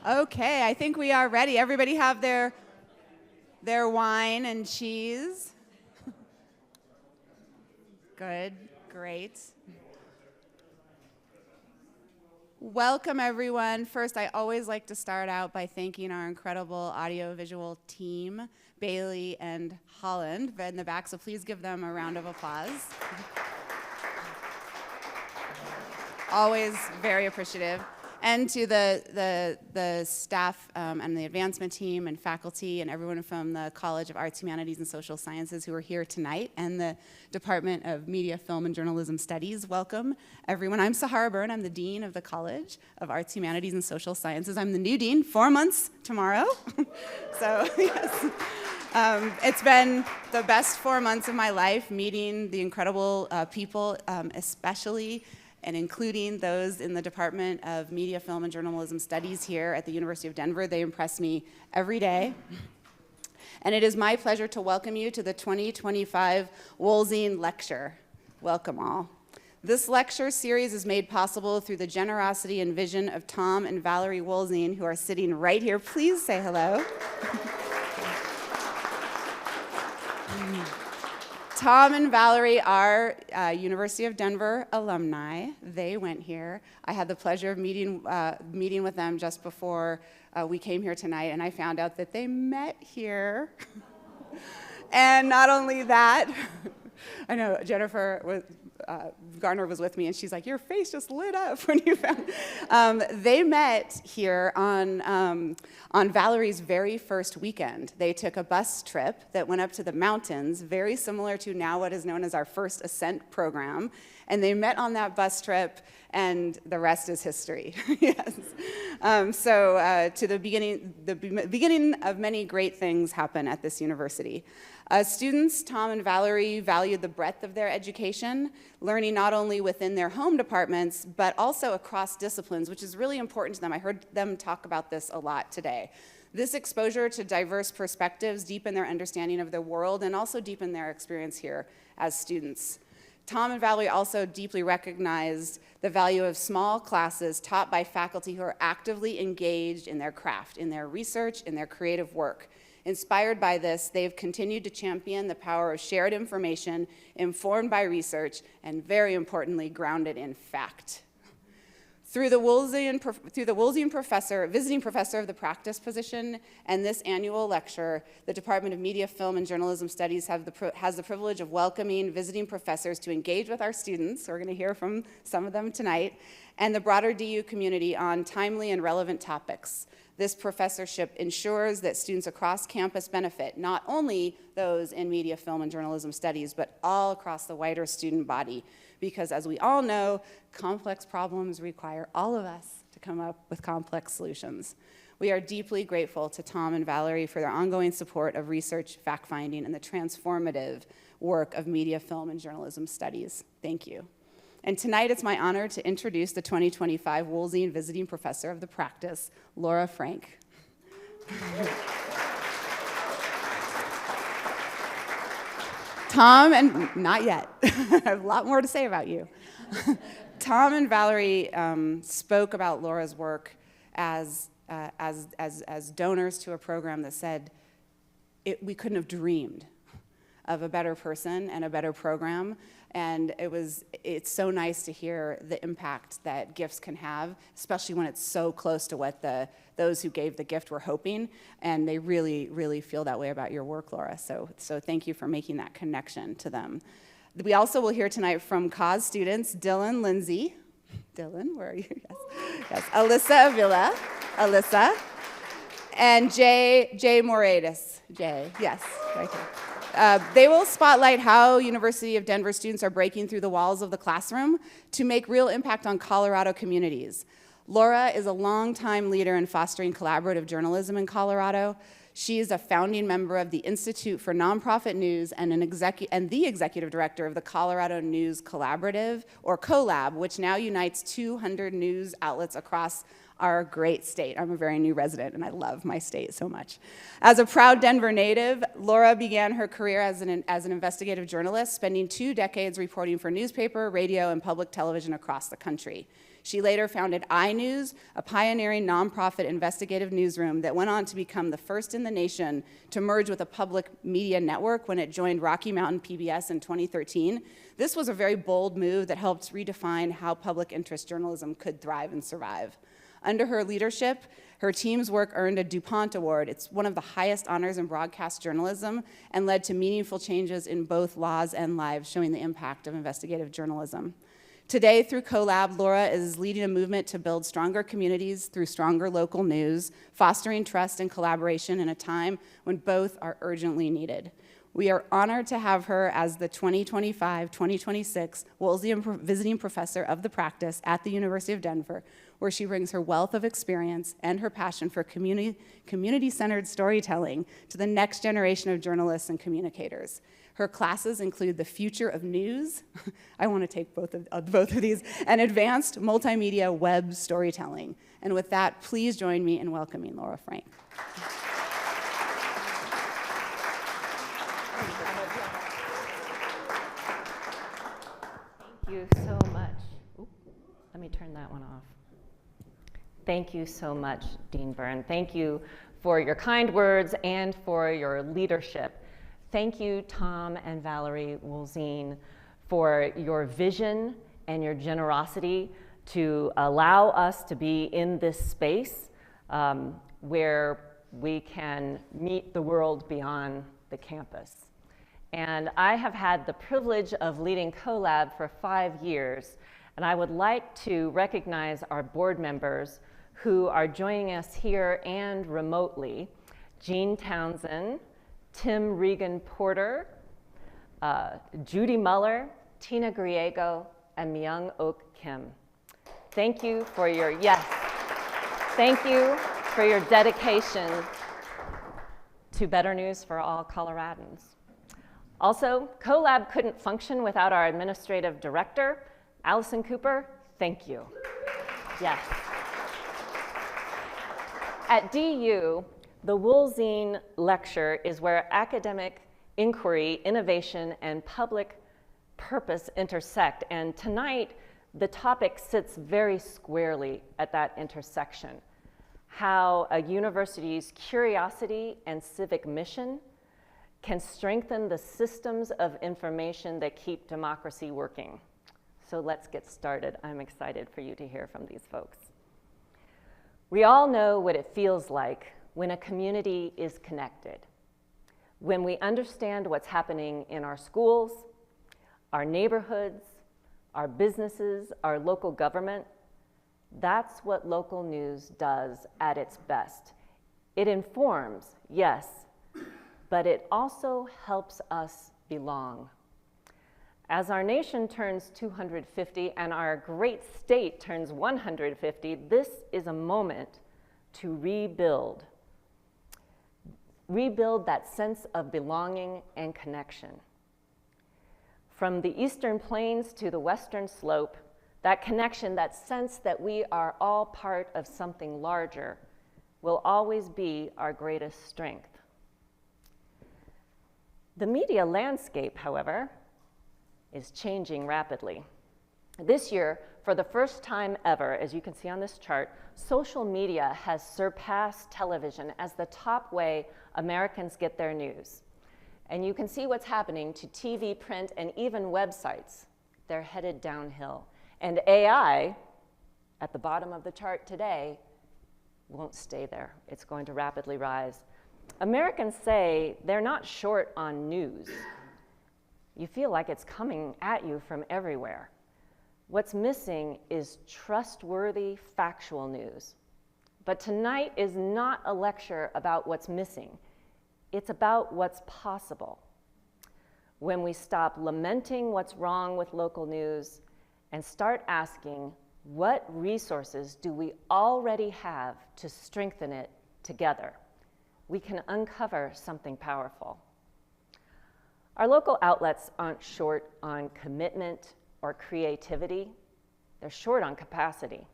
Okay, I think we are ready. Everybody have their wine and cheese. Good, great. Welcome, everyone. First, I always like to start out by thanking our incredible audiovisual team, Bailey and Holland, in the back, so please give them a round of applause. Always very appreciative. And to the staff and the advancement team and faculty and everyone from the College of Arts, Humanities, and Social Sciences who are here tonight, and the Department of Media, Film, and Journalism Studies. Welcome, everyone. I'm Sahara Byrne. I'm the Dean of the College of Arts, Humanities, and Social Sciences. I'm the new dean, 4 months tomorrow. So, yes. It's been the best 4 months of my life, meeting the incredible people, especially and including those in the Department of Media, Film, and Journalism Studies here at the University of Denver. They impress me every day. And it is my pleasure to welcome you to the 2025 Wolzien Lecture. Welcome all. This lecture series is made possible through the generosity and vision of Tom and Valerie Wolzien, who are sitting right here. Please say hello. Tom and Valerie are University of Denver alumni. They went here. I had the pleasure of meeting with them just before we came here tonight, and I found out that they met here. And not only that, I know Jennifer Garner was with me, and she's like, your face just lit up when you found. They met here on Valerie's very first weekend. They took a bus trip that went up to the mountains, very similar to now what is known as our First Ascent program. And they met on that bus trip, and the rest is history. Yes. To the beginning of many great things happen at this university. Students, Tom and Valerie, valued the breadth of their education, learning not only within their home departments, but also across disciplines, which is really important to them. I heard them talk about this a lot today. This exposure to diverse perspectives deepen their understanding of the world and also deepen their experience here as students. Tom and Valerie also deeply recognized the value of small classes taught by faculty who are actively engaged in their craft, in their research, in their creative work. Inspired by this, they've continued to champion the power of shared information, informed by research, and very importantly, grounded in fact. Through the Wolzien visiting professor of the practice position and this annual lecture, the Department of Media, Film, and Journalism Studies has the privilege of welcoming visiting professors to engage with our students, we're going to hear from some of them tonight, and the broader DU community on timely and relevant topics. This professorship ensures that students across campus benefit, not only those in media, film, and journalism studies, but all across the wider student body. Because as we all know, complex problems require all of us to come up with complex solutions. We are deeply grateful to Tom and Valerie for their ongoing support of research, fact-finding, and the transformative work of media, film, and journalism studies. Thank you. And tonight it's my honor to introduce the 2025 Wolzien Visiting Professor of the Practice, Laura Frank. Tom, and not yet. I have a lot more to say about you. Tom and Valerie spoke about Laura's work as donors to a program that said we couldn't have dreamed of a better person and a better program. And it's so nice to hear the impact that gifts can have, especially when it's so close to what those who gave the gift were hoping. And they really, really feel that way about your work, Laura. So thank you for making that connection to them. We also will hear tonight from cause students, Dylan Lindsay. Dylan, where are you? Yes. Alyssa Avila. Alyssa. And Jay Moraidis. Jay, yes, right here. They will spotlight how University of Denver students are breaking through the walls of the classroom to make real impact on Colorado communities. Laura is a longtime leader in fostering collaborative journalism in Colorado. She is a founding member of the Institute for Nonprofit News and the executive director of the Colorado News Collaborative, or CoLab, which now unites 200 news outlets across our great state. I'm a very new resident, and I love my state so much. As a proud Denver native, Laura began her career as an investigative journalist, spending 2 decades reporting for newspaper, radio, and public television across the country. She later founded iNews, a pioneering nonprofit investigative newsroom that went on to become the first in the nation to merge with a public media network when it joined Rocky Mountain PBS in 2013. This was a very bold move that helped redefine how public interest journalism could thrive and survive. Under her leadership, her team's work earned a DuPont Award. It's one of the highest honors in broadcast journalism and led to meaningful changes in both laws and lives, showing the impact of investigative journalism. Today, through CoLab, Laura is leading a movement to build stronger communities through stronger local news, fostering trust and collaboration in a time when both are urgently needed. We are honored to have her as the 2025-2026 Wolzien Visiting Professor of the Practice at the University of Denver, where she brings her wealth of experience and her passion for community-centered storytelling to the next generation of journalists and communicators. Her classes include The Future of News, I want to take both of these, and Advanced Multimedia Web Storytelling. And with that, please join me in welcoming Laura Frank. Thank you so much. Ooh, let me turn that one off. Thank you so much, Dean Byrne. Thank you for your kind words and for your leadership. Thank you, Tom and Valerie Wolzien, for your vision and your generosity to allow us to be in this space where we can meet the world beyond the campus. And I have had the privilege of leading CoLab for 5 years, and I would like to recognize our board members who are joining us here and remotely: Jean Townsend, Tim Regan-Porter, Judy Muller, Tina Griego, and Myung-Ok Kim. Thank you for your, thank you for your dedication to better news for all Coloradans. Also, CoLab couldn't function without our administrative director, Allison Cooper. Thank you. Yes. At DU, the Wolzien Lecture is where academic inquiry, innovation, and public purpose intersect. And tonight, the topic sits very squarely at that intersection: how a university's curiosity and civic mission can strengthen the systems of information that keep democracy working. So let's get started. I'm excited for you to hear from these folks. We all know what it feels like when a community is connected, when we understand what's happening in our schools, our neighborhoods, our businesses, our local government. That's what local news does at its best. It informs, yes, but it also helps us belong. As our nation turns 250 and our great state turns 150, this is a moment to rebuild that sense of belonging and connection. From the eastern plains to the western slope, that connection, that sense that we are all part of something larger, will always be our greatest strength. The media landscape, however, is changing rapidly. This year, for the first time ever, as you can see on this chart, social media has surpassed television as the top way Americans get their news. And you can see what's happening to TV, print, and even websites. They're headed downhill. And AI, at the bottom of the chart today, won't stay there. It's going to rapidly rise. Americans say they're not short on news. You feel like it's coming at you from everywhere. What's missing is trustworthy, factual news. But tonight is not a lecture about what's missing. It's about what's possible. When we stop lamenting what's wrong with local news and start asking, what resources do we already have to strengthen it together? We can uncover something powerful. Our local outlets aren't short on commitment or creativity. They're short on capacity.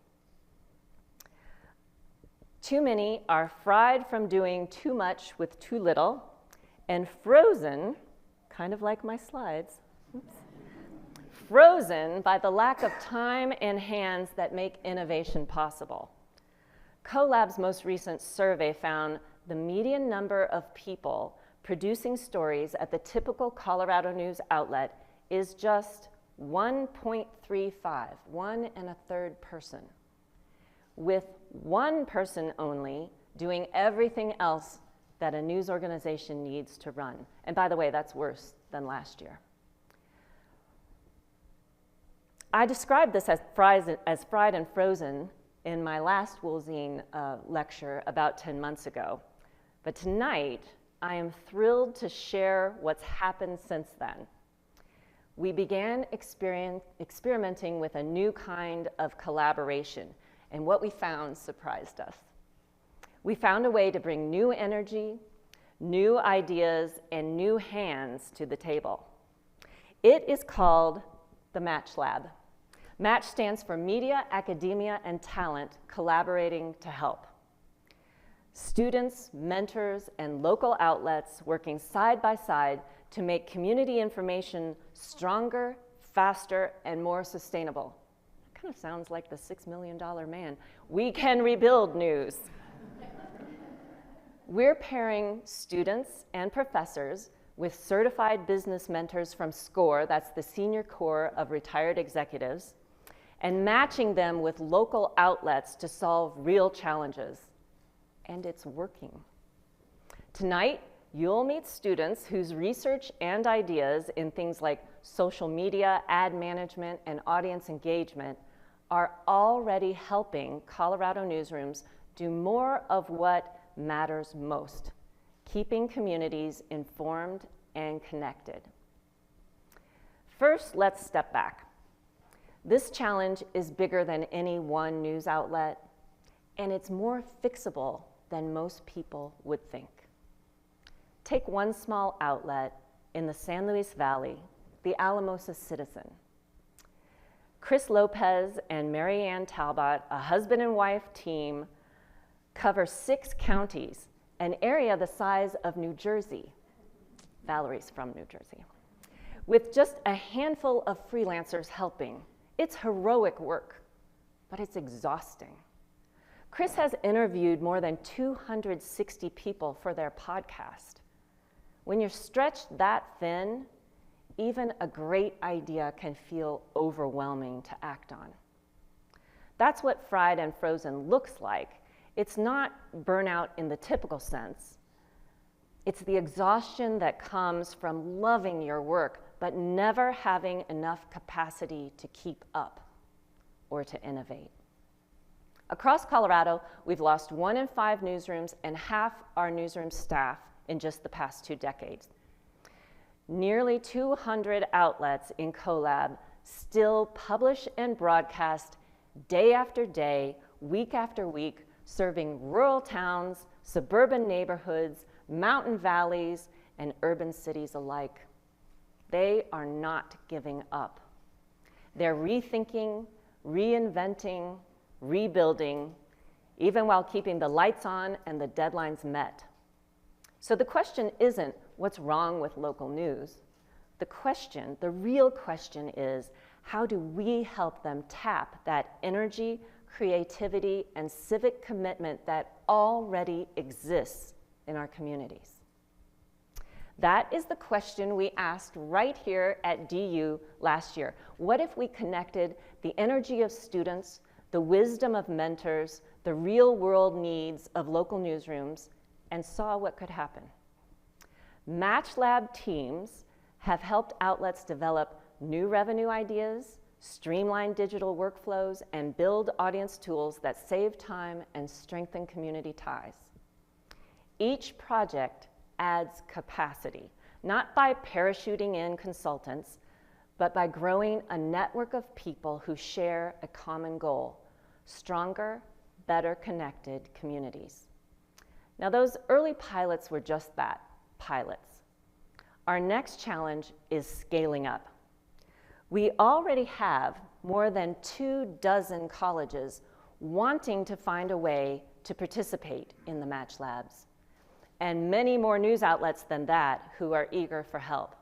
Too many are fried from doing too much with too little, and frozen, kind of like my slides, frozen by the lack of time and hands that make innovation possible. CoLab's most recent survey found the median number of people producing stories at the typical Colorado news outlet is just 1.35, 1 1/3 person, with one person only doing everything else that a news organization needs to run. And by the way, that's worse than last year. I described this as fried and frozen in my last Wolzien lecture about 10 months ago. But tonight, I am thrilled to share what's happened since then. We began experimenting with a new kind of collaboration, and what we found surprised us. We found a way to bring new energy, new ideas, and new hands to the table. It is called the Match Lab. Match stands for Media, Academia, and Talent Collaborating to Help. Students, mentors, and local outlets working side by side to make community information stronger, faster, and more sustainable. Kind of sounds like the $6 Million Man. We can rebuild news. We're pairing students and professors with certified business mentors from SCORE, that's the Senior Corps of Retired Executives, and matching them with local outlets to solve real challenges. And it's working. Tonight, you'll meet students whose research and ideas in things like social media, ad management, and audience engagement are already helping Colorado newsrooms do more of what matters most, keeping communities informed and connected. First, let's step back. This challenge is bigger than any one news outlet, and it's more fixable than most people would think. Take one small outlet in the San Luis Valley, the Alamosa Citizen. Chris Lopez and Mary Ann Talbot, a husband and wife team, cover 6 counties, an area the size of New Jersey. Valerie's from New Jersey. With just a handful of freelancers helping. It's heroic work, but it's exhausting. Chris has interviewed more than 260 people for their podcast. When you're stretched that thin, even a great idea can feel overwhelming to act on. That's what fried and frozen looks like. It's not burnout in the typical sense. It's the exhaustion that comes from loving your work, but never having enough capacity to keep up or to innovate. Across Colorado, we've lost 1 in 5 newsrooms and half our newsroom staff in just the past 2 decades. Nearly 200 outlets in CoLab still publish and broadcast day after day, week after week, serving rural towns, suburban neighborhoods, mountain valleys, and urban cities alike. They are not giving up. They're rethinking, reinventing, rebuilding, even while keeping the lights on and the deadlines met. So the question isn't what's wrong with local news. The real question is, how do we help them tap that energy, creativity, and civic commitment that already exists in our communities? That is the question we asked right here at DU last year. What if we connected the energy of students, the wisdom of mentors, the real-world needs of local newsrooms, and saw what could happen? Match Lab teams have helped outlets develop new revenue ideas, streamline digital workflows, and build audience tools that save time and strengthen community ties. Each project adds capacity, not by parachuting in consultants, but by growing a network of people who share a common goal: stronger, better connected communities. Now, those early pilots were just that, pilots. Our next challenge is scaling up. We already have more than 24 colleges wanting to find a way to participate in the Match Labs, and many more news outlets than that who are eager for help.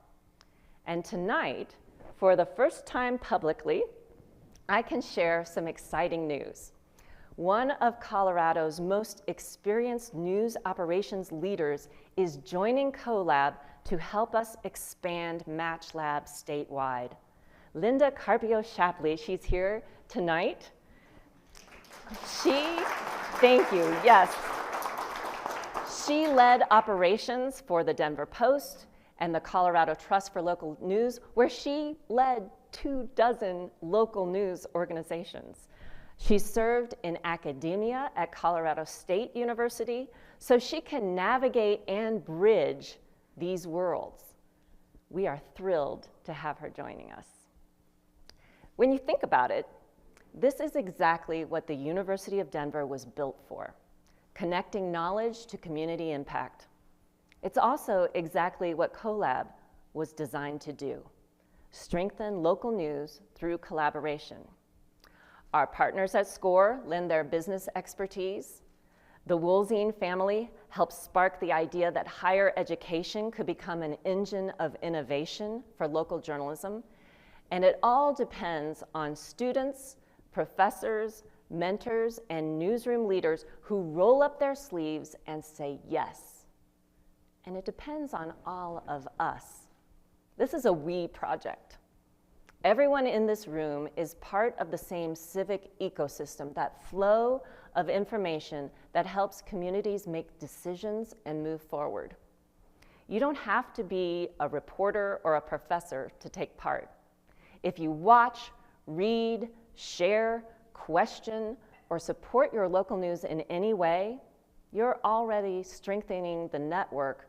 And tonight, For the first time publicly, I can share some exciting news. One of Colorado's most experienced news operations leaders is joining CoLab to help us expand MatchLab statewide. Linda Carpio-Shapley, she's here tonight. Thank you, yes. She led operations for the Denver Post and the Colorado Trust for Local News, where she led 24 local news organizations. She served in academia at Colorado State University, so she can navigate and bridge these worlds. We are thrilled to have her joining us. When you think about it, this is exactly what the University of Denver was built for, connecting knowledge to community impact. It's also exactly what CoLab was designed to do, strengthen local news through collaboration. Our partners at SCORE lend their business expertise. The Wolzien family helped spark the idea that higher education could become an engine of innovation for local journalism. And it all depends on students, professors, mentors, and newsroom leaders who roll up their sleeves and say yes. And it depends on all of us. This is a we project. Everyone in this room is part of the same civic ecosystem, that flow of information that helps communities make decisions and move forward. You don't have to be a reporter or a professor to take part. If you watch, read, share, question, or support your local news in any way, you're already strengthening the network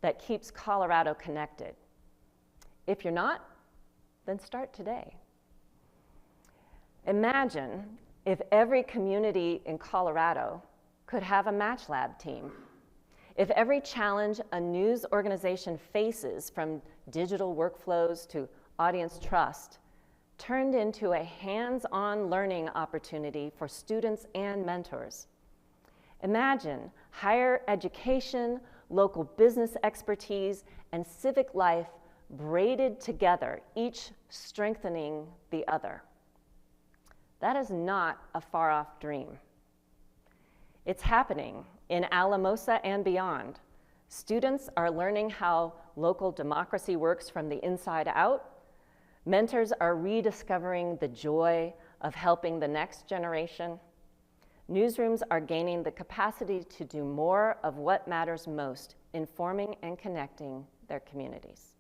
that keeps Colorado connected. If you're not, then start today. Imagine if every community in Colorado could have a MatchLab team. If every challenge a news organization faces, from digital workflows to audience trust, turned into a hands-on learning opportunity for students and mentors. Imagine higher education, local business expertise, and civic life braided together, each strengthening the other. That is not a far-off dream. It's happening in Alamosa and beyond. Students are learning how local democracy works from the inside out. Mentors are rediscovering the joy of helping the next generation. Newsrooms are gaining the capacity to do more of what matters most, informing and connecting their communities.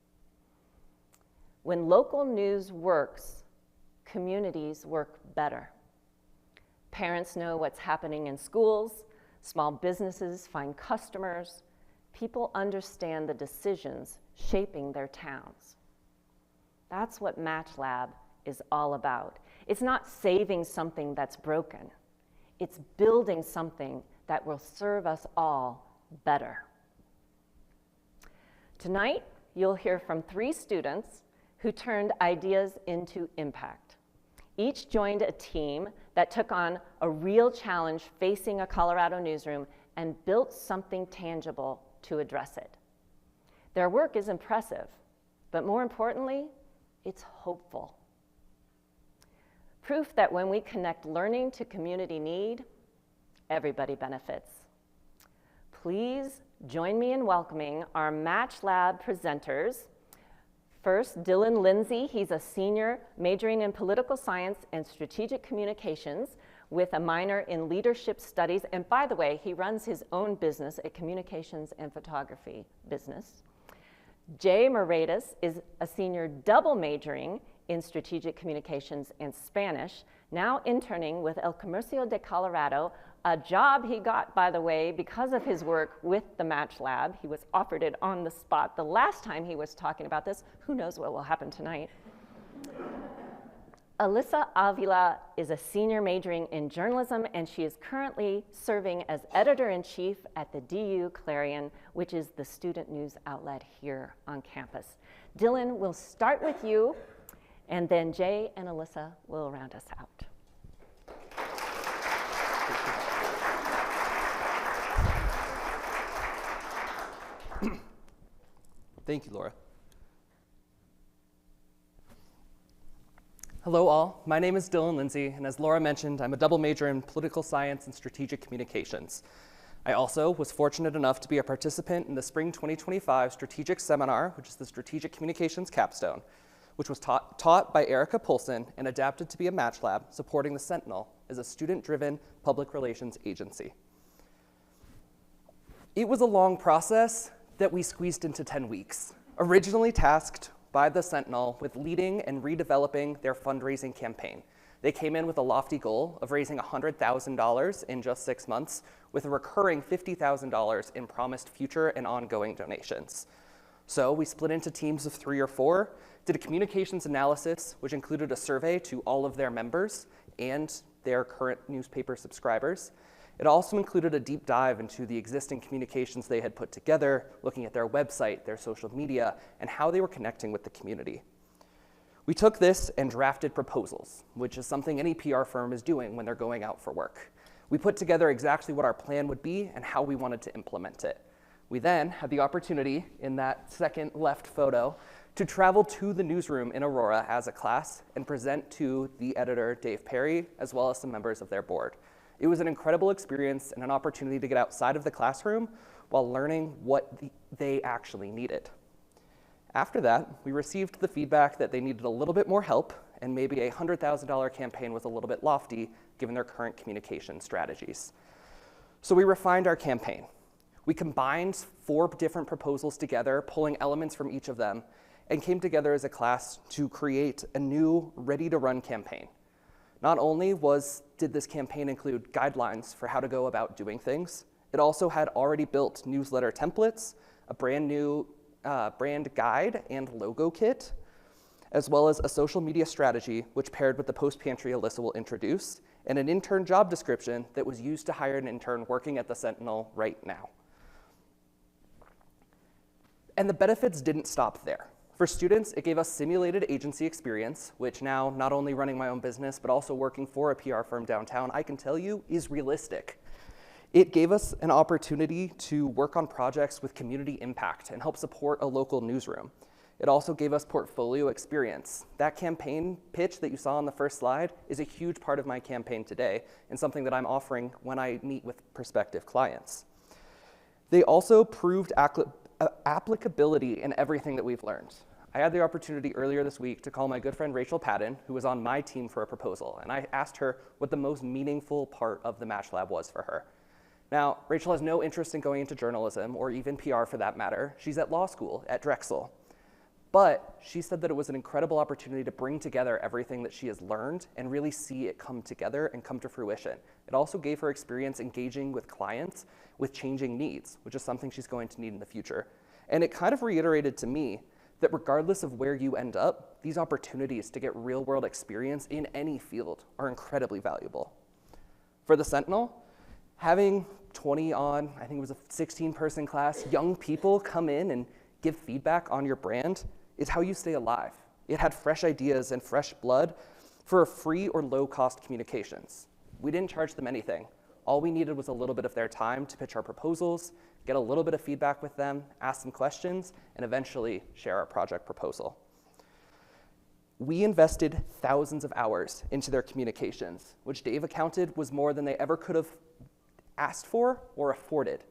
When local news works, communities work better. Parents know what's happening in schools, small businesses find customers, people understand the decisions shaping their towns. That's what MatchLab is all about. It's not saving something that's broken. It's building something that will serve us all better. Tonight, you'll hear from 3 students who turned ideas into impact. Each joined a team that took on a real challenge facing a Colorado newsroom and built something tangible to address it. Their work is impressive, but more importantly, it's hopeful. Proof that when we connect learning to community need, everybody benefits. Please join me in welcoming our MatchLab presenters. First, Dylan Lindsay. He's a senior majoring in political science and strategic communications with a minor in leadership studies. And by the way, he runs his own business, a communications and photography business. Jay Moretas is a senior double majoring in strategic communications and Spanish, now interning with El Comercio de Colorado, a job he got, by the way, because of his work with the MatchLab. He was offered it on the spot the last time he was talking about this. Who knows what will happen tonight? Alyssa Avila is a senior majoring in journalism, and she is currently serving as editor-in-chief at the DU Clarion, which is the student news outlet here on campus. Dylan, we'll start with you, and then Jay and Alyssa will round us out. Thank you, Laura. Hello all, my name is Dylan Lindsay, and as Laura mentioned, I'm a double major in political science and strategic communications. I also was fortunate enough to be a participant in the Spring 2025 Strategic Seminar, which is the Strategic Communications Capstone, which was taught by Erica Poulsen and adapted to be a match lab supporting the Sentinel as a student-driven public relations agency. It was a long process that we squeezed into 10 weeks, originally tasked by the Sentinel with leading and redeveloping their fundraising campaign. They came in with a lofty goal of raising $100,000 in just 6 months, with a recurring $50,000 in promised future and ongoing donations. So we split into teams of 3 or 4, did a communications analysis, which included a survey to all of their members and their current newspaper subscribers. It also included a deep dive into the existing communications they had put together, looking at their website, their social media, and how they were connecting with the community. We took this and drafted proposals, which is something any PR firm is doing when they're going out for work. We put together exactly what our plan would be and how we wanted to implement it. We then had the opportunity, in that second left photo, to travel to the newsroom in Aurora as a class and present to the editor, Dave Perry, as well as some members of their board. It was an incredible experience and an opportunity to get outside of the classroom while learning what they actually needed. After that, we received the feedback that they needed a little bit more help, and maybe a $100,000 campaign was a little bit lofty given their current communication strategies. So we refined our campaign. We combined 4 different proposals together, pulling elements from each of them, and came together as a class to create a new, ready-to-run campaign. Not only did this campaign include guidelines for how to go about doing things, it also had already built newsletter templates, a brand new brand guide and logo kit, as well as a social media strategy, which paired with the post pantry Alyssa will introduce, and an intern job description that was used to hire an intern working at the Sentinel right now. And the benefits didn't stop there. For students, it gave us simulated agency experience, which now, not only running my own business, but also working for a PR firm downtown, I can tell you is realistic. It gave us an opportunity to work on projects with community impact and help support a local newsroom. It also gave us portfolio experience. That campaign pitch that you saw on the first slide is a huge part of my campaign today and something that I'm offering when I meet with prospective clients. They also proved applicability in everything that we've learned. I had the opportunity earlier this week to call my good friend Rachel Patton, who was on my team for a proposal, and I asked her what the most meaningful part of the Match Lab was for her. Now, Rachel has no interest in going into journalism, or even PR for that matter. She's at law school at Drexel. But she said that it was an incredible opportunity to bring together everything that she has learned and really see it come together and come to fruition. It also gave her experience engaging with clients with changing needs, which is something she's going to need in the future. And it kind of reiterated to me that regardless of where you end up, these opportunities to get real-world experience in any field are incredibly valuable. For the Sentinel, having 20 on, I think it was a 16-person class, young people come in and give feedback on your brand is how you stay alive. It had fresh ideas and fresh blood for free or low-cost communications. We didn't charge them anything. All we needed was a little bit of their time to pitch our proposals, get a little bit of feedback with them, ask them questions, and eventually share our project proposal. We invested thousands of hours into their communications, which Dave accounted was more than they ever could have asked for or afforded.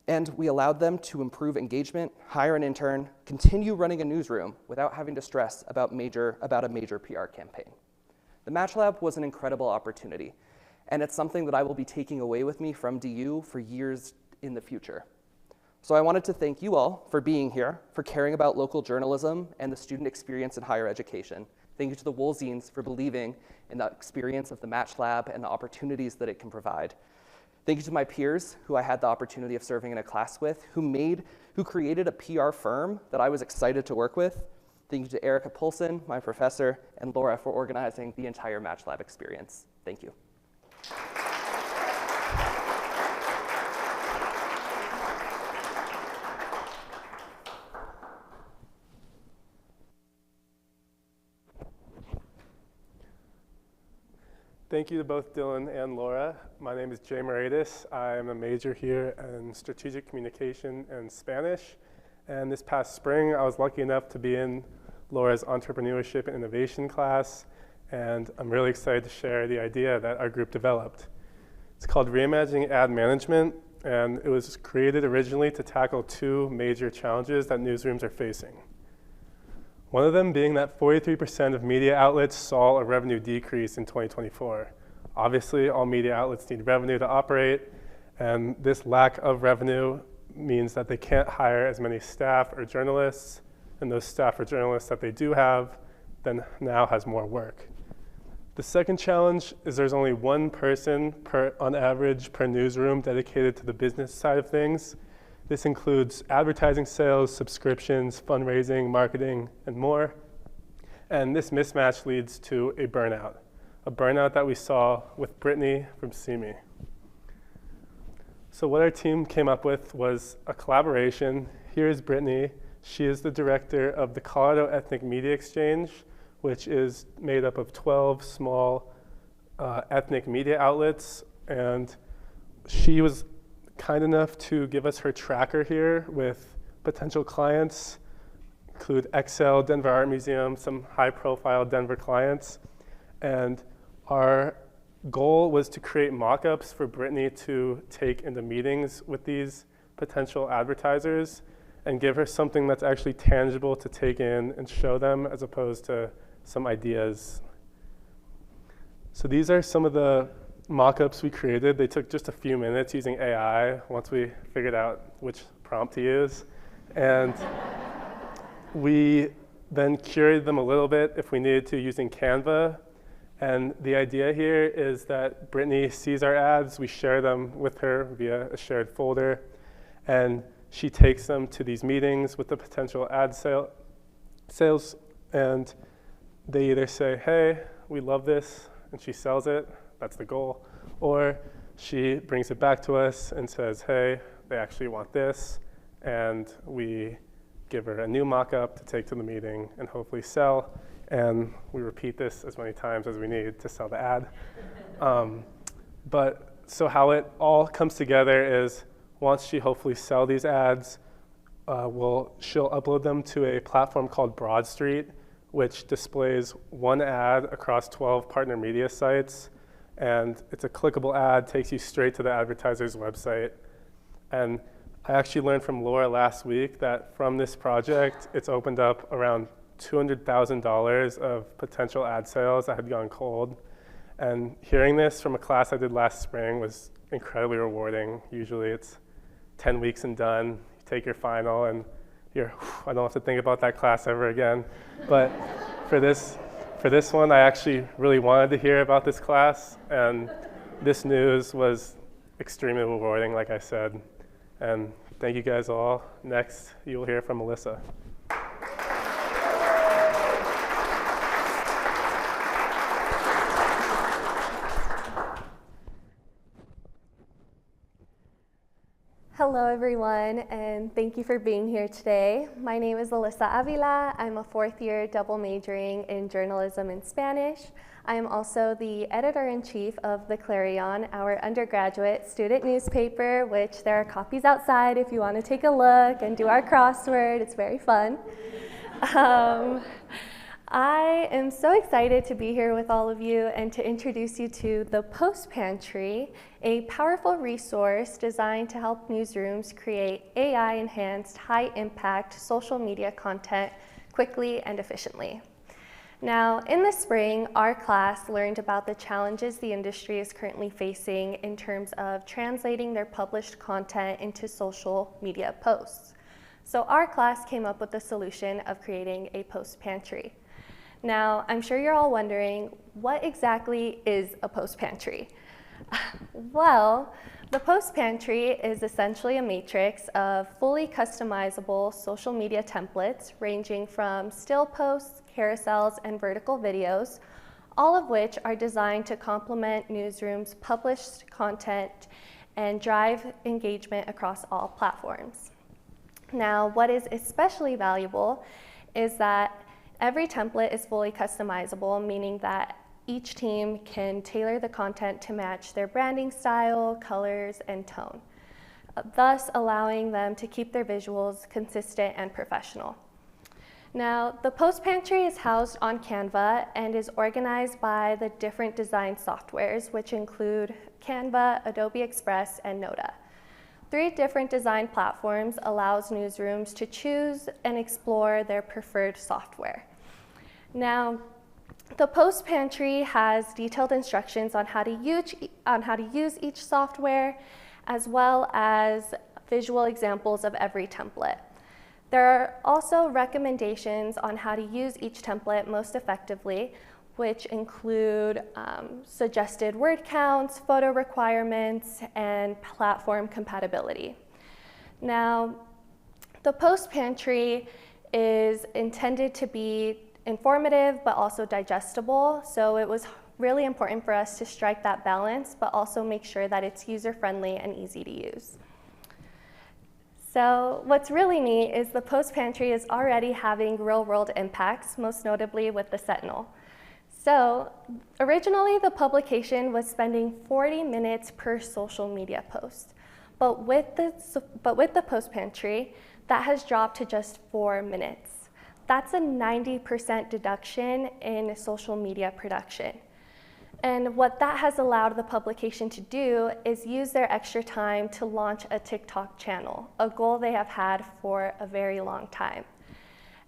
And we allowed them to improve engagement, hire an intern, continue running a newsroom without having to stress about a major PR campaign. The Match Lab was an incredible opportunity, and it's something that I will be taking away with me from DU for years in the future. So I wanted to thank you all for being here, for caring about local journalism and the student experience in higher education. Thank you to the Wolziens for believing in the experience of the Match Lab and the opportunities that it can provide. Thank you to my peers who I had the opportunity of serving in a class with, who created a PR firm that I was excited to work with. Thank you to Erica Poulsen, my professor, and Laura for organizing the entire Match Lab experience. Thank you. Thank you to both Dylan and Laura. My name is Jay Moratis. I am a major here in strategic communication and Spanish. And this past spring, I was lucky enough to be in Laura's entrepreneurship and innovation class, and I'm really excited to share the idea that our group developed. It's called Reimagining Ad Management, and it was created originally to tackle two major challenges that newsrooms are facing. One of them being that 43% of media outlets saw a revenue decrease in 2024. Obviously, all media outlets need revenue to operate, and this lack of revenue means that they can't hire as many staff or journalists, and those staff or journalists that they do have then now has more work. The second challenge is there's only one person on average per newsroom dedicated to the business side of things. This includes advertising sales, subscriptions, fundraising, marketing, and more. And this mismatch leads to a burnout that we saw with Brittany from CME. So what our team came up with was a collaboration. Here is Brittany. She is the director of the Colorado Ethnic Media Exchange, which is made up of 12 small ethnic media outlets. And she was kind enough to give us her tracker here with potential clients, include Excel, Denver Art Museum, some high-profile Denver clients. And our goal was to create mock-ups for Brittany to take into meetings with these potential advertisers and give her something that's actually tangible to take in and show them as opposed to some ideas. So these are some of the mock-ups we created. They took just a few minutes using AI once we figured out which prompt to use. And we then curated them a little bit if we needed to using Canva. And the idea here is that Brittany sees our ads, we share them with her via a shared folder, and she takes them to these meetings with the potential ad sales, and they either say, hey, we love this, and she sells it, that's the goal, or she brings it back to us and says, hey, they actually want this, and we give her a new mock-up to take to the meeting and hopefully sell, and we repeat this as many times as we need to sell the ad. But so how it all comes together is once she hopefully sell these ads, she'll upload them to a platform called BroadStreet, which displays one ad across 12 partner media sites. And it's a clickable ad, takes you straight to the advertiser's website. And I actually learned from Laura last week that from this project, it's opened up around $200,000 of potential ad sales that had gone cold. And hearing this from a class I did last spring was incredibly rewarding. Usually it's 10 weeks and done. You take your final and I don't have to think about that class ever again. But for this one, I actually really wanted to hear about this class, and this news was extremely rewarding, like I said. And thank you guys all. Next, you'll hear from Melissa. Hello, everyone, and thank you for being here today. My name is Alyssa Avila. I'm a fourth-year double majoring in journalism and Spanish. I am also the editor-in-chief of The Clarion, our undergraduate student newspaper, which there are copies outside if you want to take a look and do our crossword. It's very fun. I am so excited to be here with all of you and to introduce you to the Post Pantry, a powerful resource designed to help newsrooms create AI-enhanced, high-impact social media content quickly and efficiently. Now, in the spring, our class learned about the challenges the industry is currently facing in terms of translating their published content into social media posts. So our class came up with the solution of creating a Post Pantry. Now, I'm sure you're all wondering, what exactly is a Post Pantry? Well, the Post Pantry is essentially a matrix of fully customizable social media templates ranging from still posts, carousels, and vertical videos, all of which are designed to complement newsrooms' published content and drive engagement across all platforms. Now, what is especially valuable is that every template is fully customizable, meaning that each team can tailor the content to match their branding style, colors, and tone, thus allowing them to keep their visuals consistent and professional. Now, the Post Pantry is housed on Canva and is organized by the different design softwares, which include Canva, Adobe Express, and Noda. 3 different design platforms allows newsrooms to choose and explore their preferred software. Now, the Post Pantry has detailed instructions on how to use each software, as well as visual examples of every template. There are also recommendations on how to use each template most effectively, which include suggested word counts, photo requirements, and platform compatibility. Now, the Post Pantry is intended to be informative but also digestible, so it was really important for us to strike that balance, but also make sure that it's user-friendly and easy to use. So what's really neat is the Post Pantry is already having real-world impacts, most notably with the Sentinel. So originally the publication was spending 40 minutes per social media post, but with the Post Pantry, that has dropped to just 4 minutes. That's a 90% deduction in social media production. And what that has allowed the publication to do is use their extra time to launch a TikTok channel, a goal they have had for a very long time.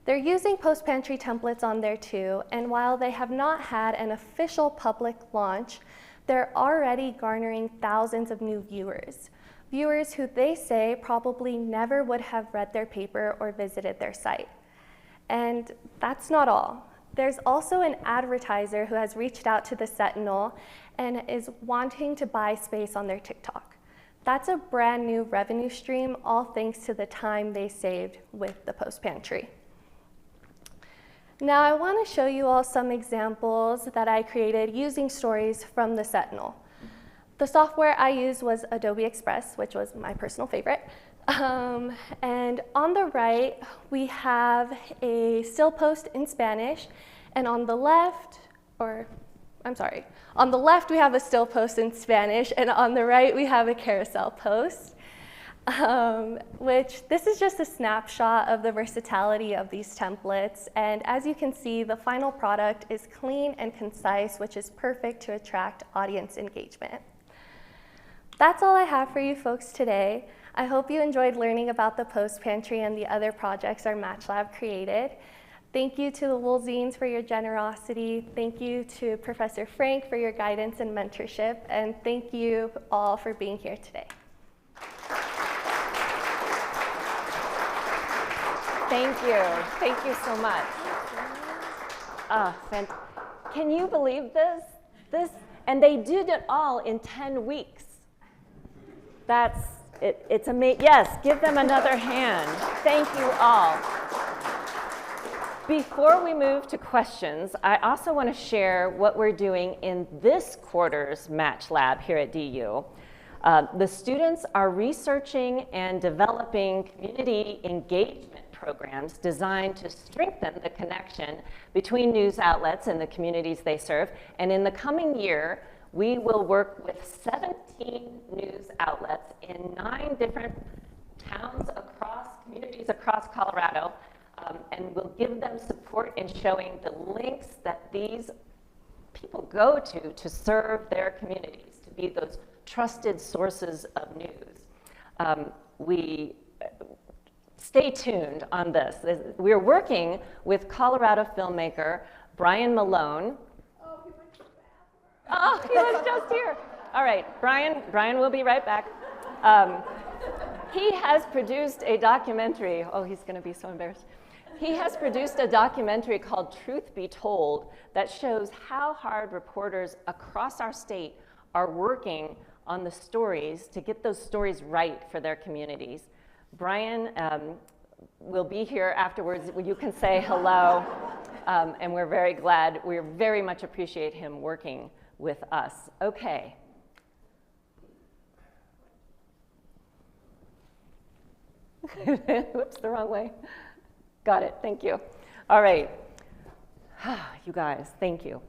They're using Post Pantry templates on there too, and while they have not had an official public launch, they're already garnering thousands of new viewers who they say probably never would have read their paper or visited their site. And that's not all. There's also an advertiser who has reached out to the Sentinel and is wanting to buy space on their TikTok. That's a brand new revenue stream, all thanks to the time they saved with the Post Pantry. Now I want to show you all some examples that I created using stories from the Sentinel. The software I used was Adobe Express, which was my personal favorite. And on the right, we have a still post in Spanish, and on the left we have a still post in Spanish, and on the right we have a carousel post, which this is just a snapshot of the versatility of these templates. And as you can see, the final product is clean and concise, which is perfect to attract audience engagement. That's all I have for you folks today. I hope you enjoyed learning about the Post Pantry and the other projects our Match Lab created. Thank you to the Wolziens for your generosity. Thank you to Professor Frank for your guidance and mentorship. And thank you all for being here today. Thank you. Thank you so much. Can you believe this? And they did it all in 10 weeks. It's amazing. Yes, give them another hand. Thank you all. Before we move to questions, I also want to share what we're doing in this quarter's Match Lab here at DU. The students are researching and developing community engagement programs designed to strengthen the connection between news outlets and the communities they serve. And in the coming year, we will work with 17 news outlets in 9 different towns communities across Colorado, and we'll give them support in showing the links that these people go to serve their communities, to be those trusted sources of news. Stay tuned on this. We're working with Colorado filmmaker Brian Malone. Oh, he was just here. All right, Brian will be right back. He has produced a documentary. Oh, he's going to be so embarrassed. He has produced a documentary called Truth Be Told that shows how hard reporters across our state are working on the stories to get those stories right for their communities. Brian will be here afterwards. You can say hello, and we're very glad. We very much appreciate him working with us. Okay. Whoops, the wrong way. Got it, thank you. All right, you guys, thank you.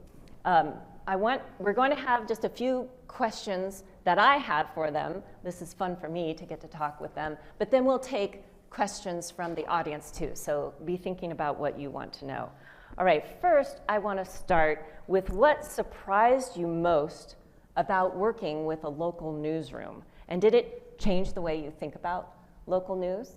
We're going to have just a few questions that I have for them. This is fun for me to get to talk with them, but then we'll take questions from the audience too, so be thinking about what you want to know. All right, first I want to start with what surprised you most about working with a local newsroom, and did it change the way you think about local news?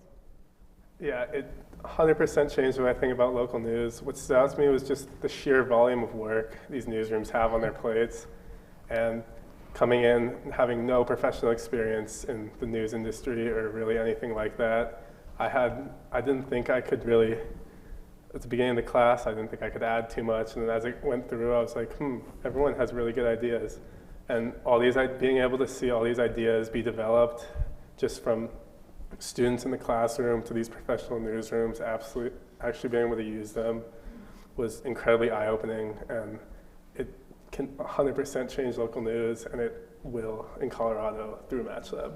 Yeah, it 100% changed the way I think about local news. What stood out to me was just the sheer volume of work these newsrooms have on their plates, and coming in and having no professional experience in the news industry or really anything like that. I didn't think I could really, at the beginning of the class, I didn't think I could add too much, and then as it went through, I was like, everyone has really good ideas. And being able to see all these ideas be developed just from students in the classroom to these professional newsrooms, actually being able to use them was incredibly eye-opening, and it can 100% change local news, and it will in Colorado through MatchLab.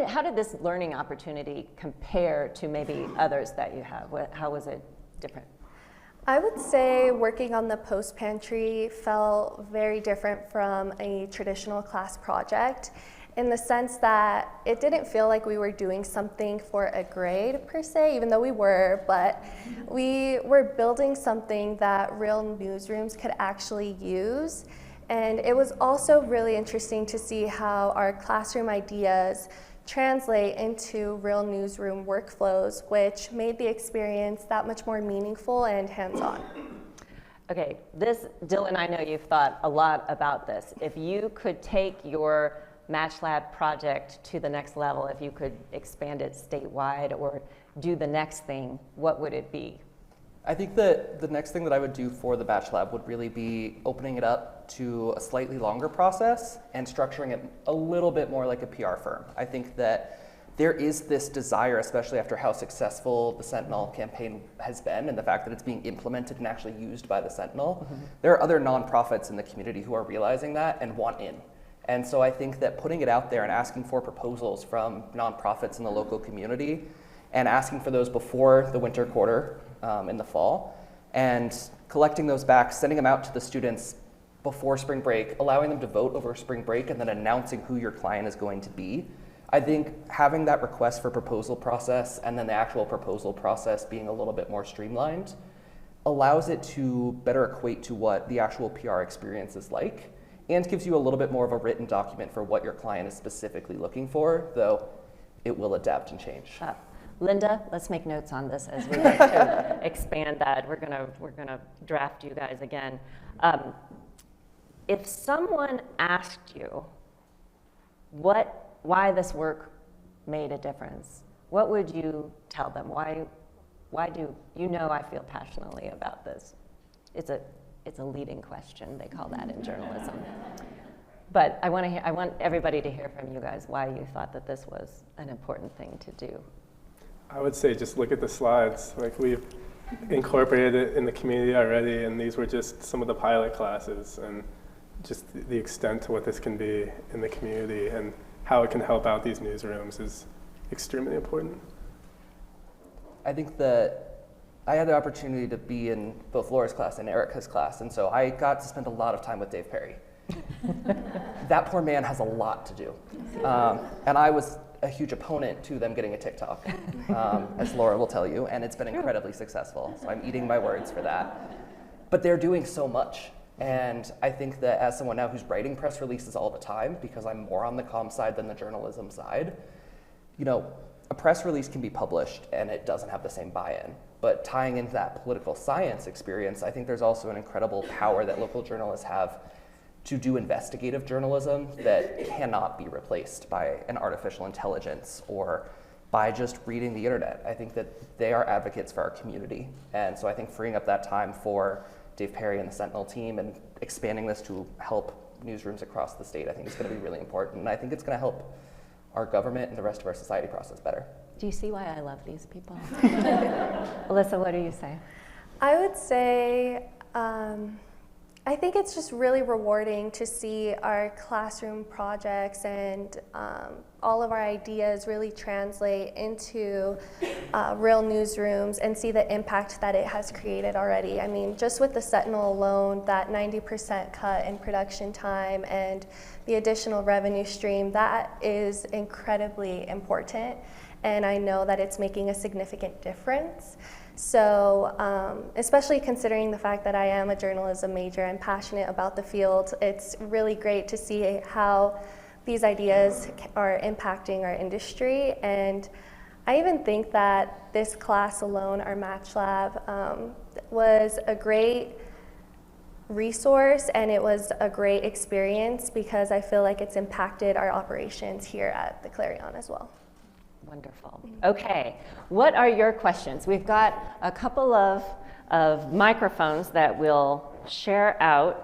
How did this learning opportunity compare to maybe others that you have? How was it different? I would say working on the post pantry felt very different from a traditional class project, in the sense that it didn't feel like we were doing something for a grade per se, even though we were, but we were building something that real newsrooms could actually use. And it was also really interesting to see how our classroom ideas translate into real newsroom workflows, which made the experience that much more meaningful and hands-on. Okay, Dylan, I know you've thought a lot about this. If you could take your MatchLab project to the next level, if you could expand it statewide or do the next thing, what would it be? I think that the next thing that I would do for the MatchLab would really be opening it up to a slightly longer process and structuring it a little bit more like a PR firm. I think that there is this desire, especially after how successful the Sentinel campaign has been and the fact that it's being implemented and actually used by the Sentinel. There are other nonprofits in the community who are realizing that and want in. And so I think that putting it out there and asking for proposals from nonprofits in the local community and asking for those before the winter quarter in the fall, and collecting those back, sending them out to the students before spring break, allowing them to vote over spring break, and then announcing who your client is going to be. I think having that request for proposal process and then the actual proposal process being a little bit more streamlined allows it to better equate to what the actual PR experience is like, and gives you a little bit more of a written document for what your client is specifically looking for, though it will adapt and change. Linda, let's make notes on this as we work to expand that. We're gonna draft you guys again. If someone asked you why this work made a difference, what would you tell them? Why do you know I feel passionately about this? It's a leading question, they call that in journalism. But I want everybody to hear from you guys why you thought that this was an important thing to do. I would say just look at the slides. Like, we've incorporated it in the community already, and these were just some of the pilot classes, and just the extent to what this can be in the community and how it can help out these newsrooms is extremely important. I think that I had the opportunity to be in both Laura's class and Erica's class, and so I got to spend a lot of time with Dave Perry. That poor man has a lot to do. And I was a huge opponent to them getting a TikTok, as Laura will tell you, and it's been incredibly successful, so I'm eating my words for that. But they're doing so much, and I think that as someone now who's writing press releases all the time, because I'm more on the comm side than the journalism side, you know, a press release can be published and it doesn't have the same buy-in. But tying into that political science experience, I think there's also an incredible power that local journalists have to do investigative journalism that cannot be replaced by an artificial intelligence or by just reading the internet. I think that they are advocates for our community. And so I think freeing up that time for Dave Perry and the Sentinel team and expanding this to help newsrooms across the state, I think is going to be really important. And I think it's going to help our government and the rest of our society process better. Do you see why I love these people? Alyssa, what do you say? I would say, I think it's just really rewarding to see our classroom projects and all of our ideas really translate into real newsrooms and see the impact that it has created already. I mean, just with the Sentinel alone, that 90% cut in production time and the additional revenue stream, that is incredibly important. And I know that it's making a significant difference. So especially considering the fact that I am a journalism major and passionate about the field, it's really great to see how these ideas are impacting our industry. And I even think that this class alone, our Match Lab, was a great resource, and it was a great experience because I feel like it's impacted our operations here at the Clarion as well. Wonderful. Okay, what are your questions? We've got a couple of microphones that we'll share out.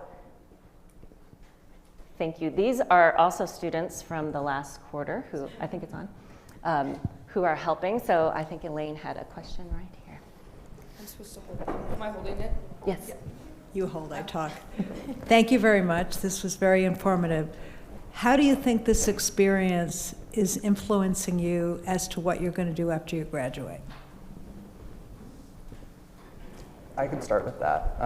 Thank you. These are also students from the last quarter who, I think it's on, who are helping. So I think Elaine had a question right here. I'm supposed to hold it. Am I holding it? Yes. Yeah. You hold, I talk. Thank you very much. This was very informative. How do you think this experience is influencing you as to what you're going to do after you graduate? I can start with that.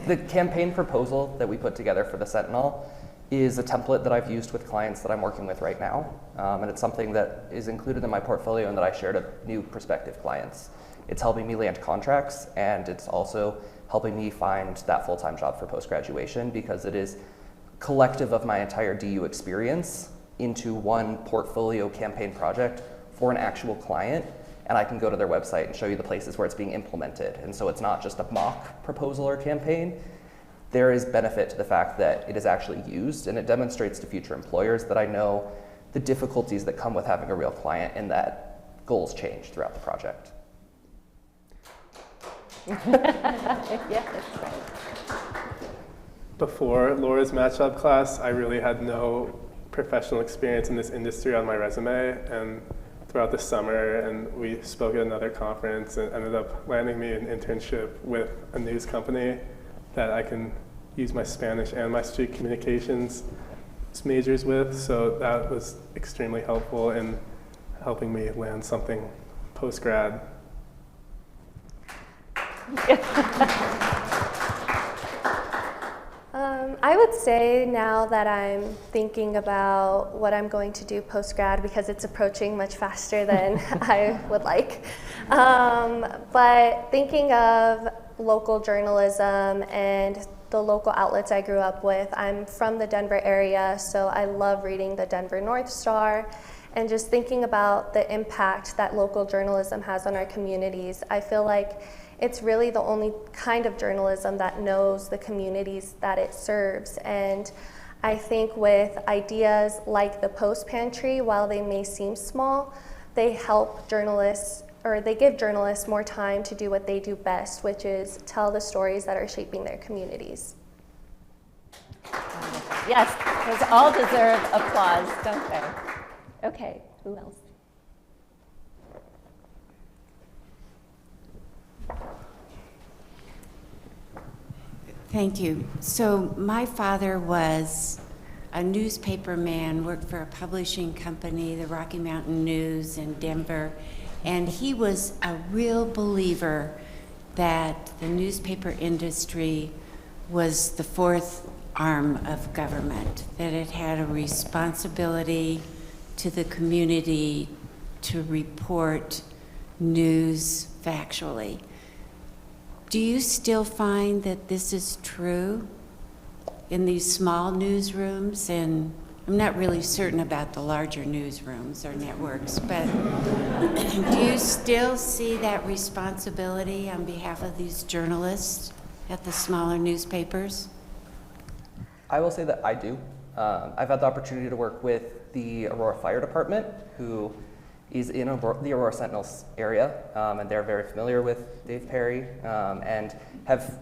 The campaign proposal that we put together for the Sentinel is a template that I've used with clients that I'm working with right now. And it's something that is included in my portfolio and that I share to new prospective clients. It's helping me land contracts, and it's also helping me find that full-time job for post-graduation, because it is collective of my entire DU experience into one portfolio campaign project for an actual client, and I can go to their website and show you the places where it's being implemented. And so it's not just a mock proposal or campaign. There is benefit to the fact that it is actually used, and it demonstrates to future employers that I know the difficulties that come with having a real client and that goals change throughout the project. Yeah, that's right. Before Laura's Match Lab class, I really had no professional experience in this industry on my resume, and throughout the summer, and we spoke at another conference and ended up landing me an internship with a news company that I can use my Spanish and my street communications majors with, so that was extremely helpful in helping me land something post-grad. I would say now that I'm thinking about what I'm going to do post-grad, because it's approaching much faster than I would like, but thinking of local journalism and the local outlets I grew up with. I'm from the Denver area, so I love reading the Denver North Star, and just thinking about the impact that local journalism has on our communities. I feel like it's really the only kind of journalism that knows the communities that it serves. And I think with ideas like the Post Pantry, while they may seem small, they help journalists, or they give journalists more time to do what they do best, which is tell the stories that are shaping their communities. Yes, those all deserve applause, don't they? Okay, who else? Thank you. So my father was a newspaper man, worked for a publishing company, the Rocky Mountain News in Denver, and he was a real believer that the newspaper industry was the fourth arm of government, that it had a responsibility to the community to report news factually. Do you still find that this is true in these small newsrooms? And I'm not really certain about the larger newsrooms or networks, but do you still see that responsibility on behalf of these journalists at the smaller newspapers? I will say that I do. I've had the opportunity to work with the Aurora Fire Department, who is in the Aurora Sentinels area, and they're very familiar with Dave Perry, and have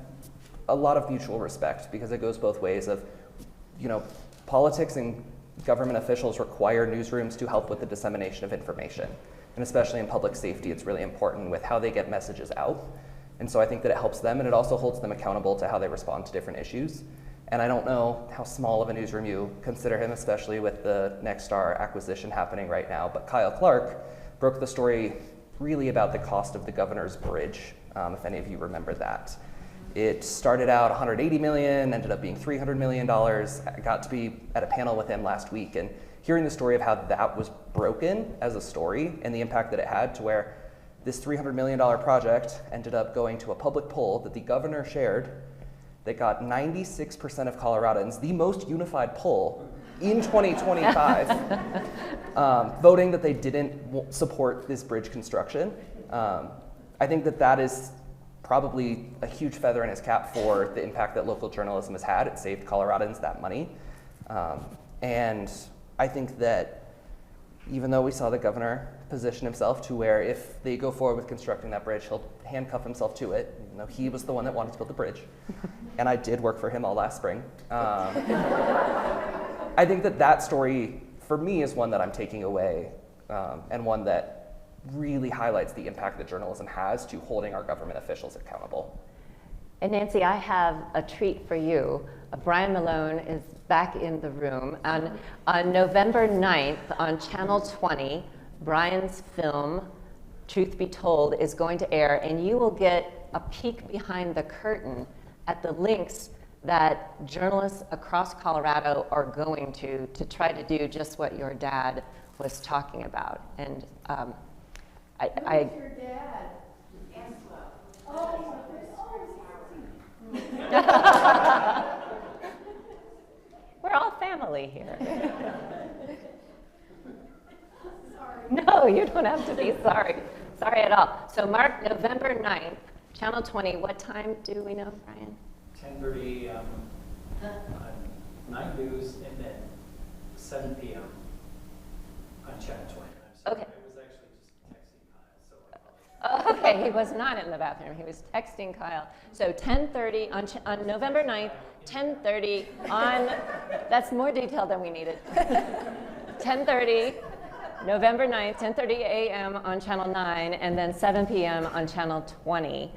a lot of mutual respect, because it goes both ways of, politics and government officials require newsrooms to help with the dissemination of information. And especially in public safety, it's really important with how they get messages out. And so I think that it helps them, and it also holds them accountable to how they respond to different issues. And I don't know how small of a newsroom you consider him, especially with the Nexstar acquisition happening right now, but Kyle Clark broke the story really about the cost of the governor's bridge, if any of you remember that. It started out $180 million, ended up being $300 million. I got to be at a panel with him last week, and hearing the story of how that was broken as a story and the impact that it had, to where this $300 million project ended up going to a public poll that the governor shared that got 96% of Coloradans, the most unified poll in 2025, voting that they didn't support this bridge construction. I think that that is probably a huge feather in his cap for the impact that local journalism has had. It saved Coloradans that money. And I think that even though we saw the governor position himself to where if they go forward with constructing that bridge, he'll handcuff himself to it. You know, he was the one that wanted to build the bridge. And I did work for him all last spring. I think that that story, for me, is one that I'm taking away, and one that really highlights the impact that journalism has to holding our government officials accountable. And Nancy, I have a treat for you. Brian Malone is back in the room. On November 9th on Channel 20, Brian's film, Truth Be Told, is going to air, and you will get a peek behind the curtain at the links that journalists across Colorado are going to try to do just what your dad was talking about. And I Your dad, Angelo. We're all family here. No, you don't have to be sorry. Sorry at all. So mark November 9th, Channel 20. What time do we know, Brian? 10:30 night news, and then 7 p.m. on Channel 20. Okay. I was actually just texting Kyle, so I apologize. Okay, he was not in the bathroom. He was texting Kyle. So 10:30 on November 9th, 10:30 on, that's more detail than we needed. 10:30, November 9th, 10:30 a.m. on Channel 9, and then 7 p.m. on Channel 20.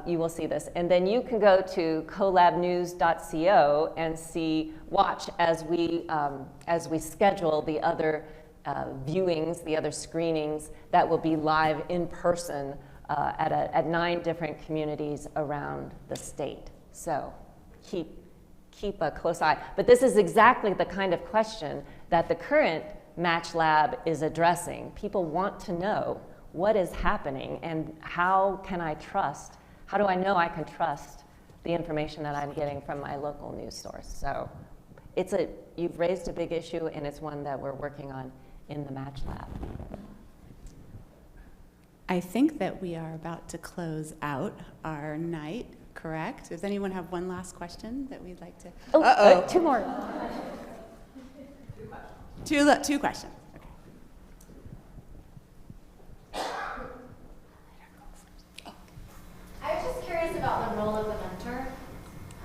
You will see this. And then you can go to collabnews.co and watch as we schedule the other viewings, the other screenings that will be live in person at 9 different communities around the state. So keep a close eye. But this is exactly the kind of question that the current Match Lab is addressing. People want to know what is happening and how do I know I can trust the information that I'm getting from my local news source. So you've raised a big issue, and it's one that we're working on in the Match Lab. I think that we are about to close out our night, correct? Does anyone have one last question that we'd like to? Two more. Two questions. Okay. I was just curious about the role of the mentor,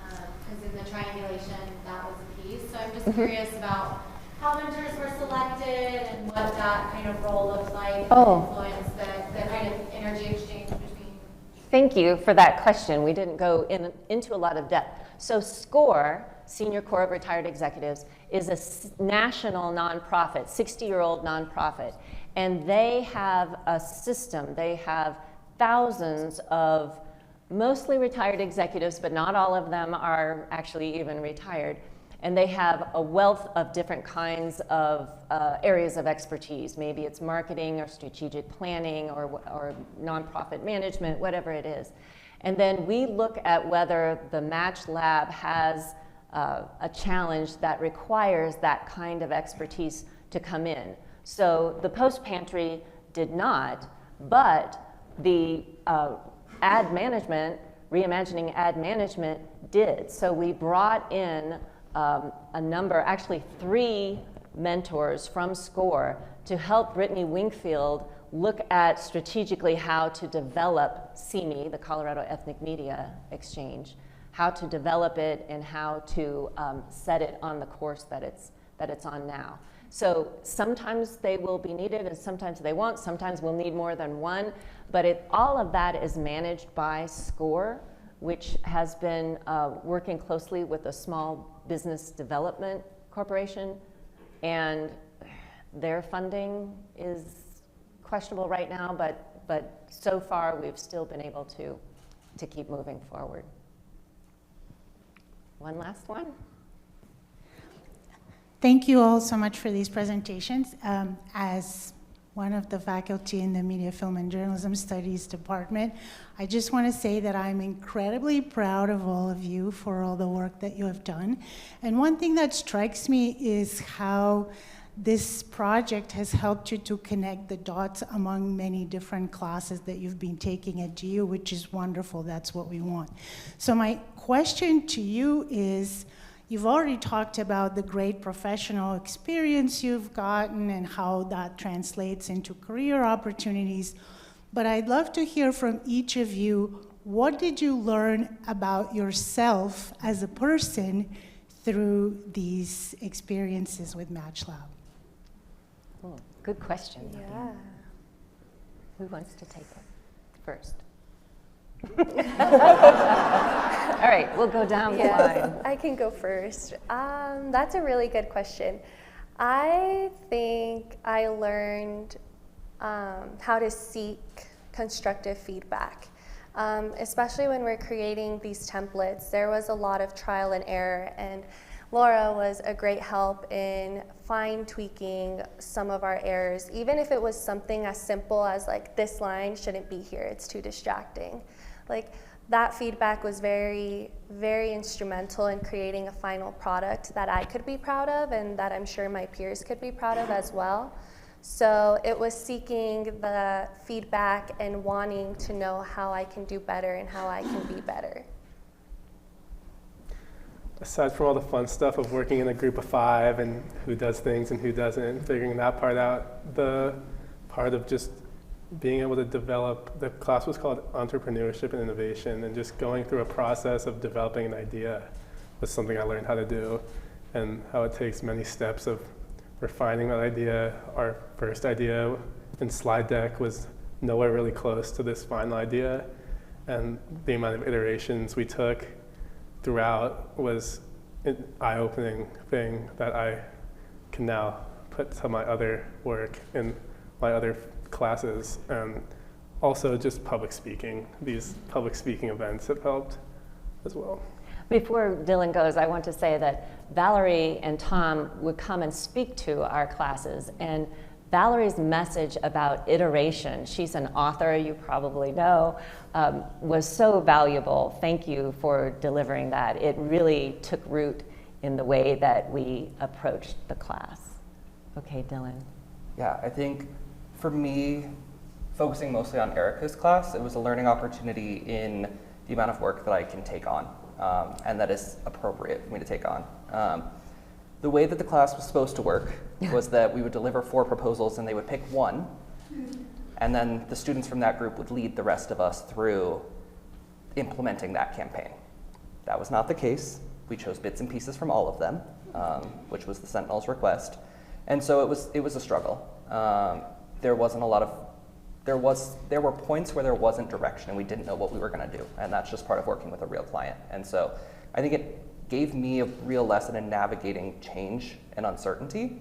because in the triangulation, that was a piece. So I'm just curious about how mentors were selected and what that kind of role looks like, influence the kind of energy exchange between. Thank you for that question. We didn't go into a lot of depth. So SCORE, Senior Corps of Retired Executives, is a national nonprofit, 60-year-old nonprofit. And they have a system. They have thousands of mostly retired executives, but not all of them are actually even retired. And they have a wealth of different kinds of areas of expertise. Maybe it's marketing or strategic planning or nonprofit management, whatever it is. And then we look at whether the Match Lab has a challenge that requires that kind of expertise to come in. So the Post Pantry did not, but the ad management, reimagining ad management did. So we brought in a number, actually 3 mentors from SCORE to help Brittany Wingfield look at strategically how to develop CME, the Colorado Ethnic Media Exchange, how to develop it and how to set it on the course that it's on now. So sometimes they will be needed and sometimes they won't. Sometimes we'll need more than one, but all of that is managed by SCORE. which has been working closely with a small business development corporation, and their funding is questionable right now, but so far we've still been able to keep moving forward. One last one. Thank you all so much for these presentations. As one of the faculty in the Media, Film, and Journalism Studies department, I just want to say that I'm incredibly proud of all of you for all the work that you have done. And one thing that strikes me is how this project has helped you to connect the dots among many different classes that you've been taking at GU, which is wonderful. That's what we want. So my question to you is, you've already talked about the great professional experience you've gotten and how that translates into career opportunities, but I'd love to hear from each of you, what did you learn about yourself as a person through these experiences with MatchLab? Oh, good question. Yeah. Who wants to take it first? All right, we'll go down the line. I can go first. That's a really good question. I think I learned how to seek constructive feedback. Especially when we're creating these templates, there was a lot of trial and error, and Laura was a great help in fine tweaking some of our errors, even if it was something as simple as like, this line shouldn't be here, it's too distracting. Like, that feedback was very, very instrumental in creating a final product that I could be proud of and that I'm sure my peers could be proud of as well. So it was seeking the feedback and wanting to know how I can do better and how I can be better. Aside from all the fun stuff of working in a group of 5 and who does things and who doesn't, figuring that part out, the part of just being able to develop, the class was called Entrepreneurship and Innovation, and just going through a process of developing an idea was something I learned how to do, and how it takes many steps of refining that idea. Our first idea in slide deck was nowhere really close to this final idea, and the amount of iterations we took throughout was an eye-opening thing that I can now put to my other work in my other classes. And also just public speaking. These public speaking events have helped as well. Before Dylan goes, I want to say that Valerie and Tom would come and speak to our classes, and Valerie's message about iteration, she's an author, you probably know, was so valuable. Thank you for delivering that. It really took root in the way that we approached the class. Okay, Dylan. Yeah, I think for me, focusing mostly on Erica's class, it was a learning opportunity in the amount of work that I can take on, and that is appropriate for me to take on. The way that the class was supposed to work was that we would deliver 4 proposals and they would pick one, and then the students from that group would lead the rest of us through implementing that campaign. That was not the case. We chose bits and pieces from all of them, which was the Sentinel's request. And so it was a struggle. There wasn't a lot of, there were points where there wasn't direction and we didn't know what we were gonna do. And that's just part of working with a real client. And so I think it gave me a real lesson in navigating change and uncertainty.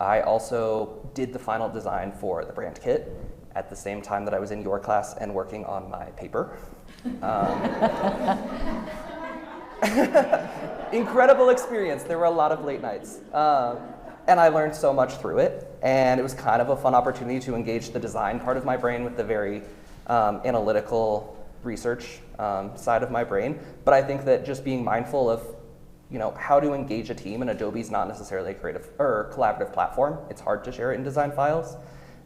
I also did the final design for the brand kit at the same time that I was in your class and working on my paper. Incredible experience. There were a lot of late nights. And I learned so much through it. And it was kind of a fun opportunity to engage the design part of my brain with the very analytical research side of my brain. But I think that just being mindful of, how to engage a team, and Adobe's not necessarily a creative or collaborative platform. It's hard to share it in design files.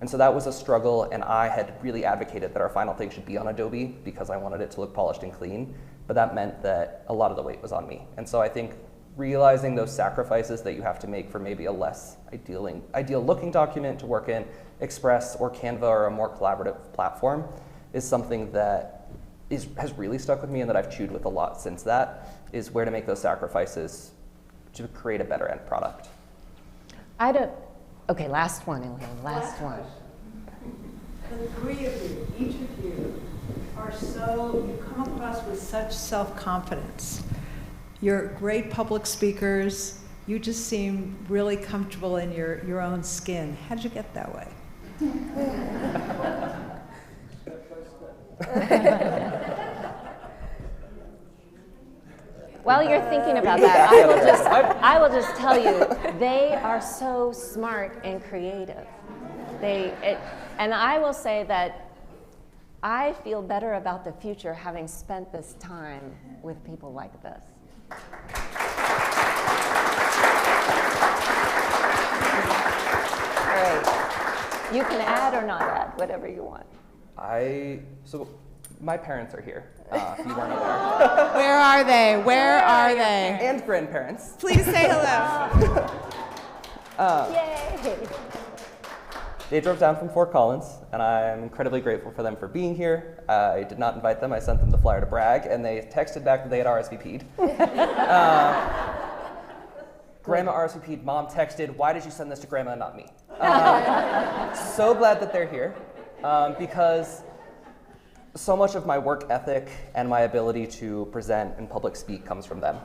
And so that was a struggle, and I had really advocated that our final thing should be on Adobe because I wanted it to look polished and clean. But that meant that a lot of the weight was on me. And so I think realizing those sacrifices that you have to make for maybe a less ideal looking document to work in, Express or Canva or a more collaborative platform, is something that has really stuck with me and that I've chewed with a lot since that, is where to make those sacrifices to create a better end product. Okay, last one, Elaine, last one. The 3 of you, each of you, are you come across with such self-confidence. You're great public speakers. You just seem really comfortable in your own skin. How did you get that way? While you're thinking about that, I will just tell you, they are so smart and creative. And I will say that I feel better about the future having spent this time with people like this. All right. You can add or not add, whatever you want. So my parents are here, if you weren't aware. Where are they? Where are they? And grandparents. Please say hello. Yay! They drove down from Fort Collins, and I'm incredibly grateful for them for being here. I did not invite them. I sent them the flyer to brag, and they texted back that they had RSVP'd. Grandma RSVP'd, Mom texted, why did you send this to Grandma and not me? So glad that they're here, because so much of my work ethic and my ability to present and public speak comes from them.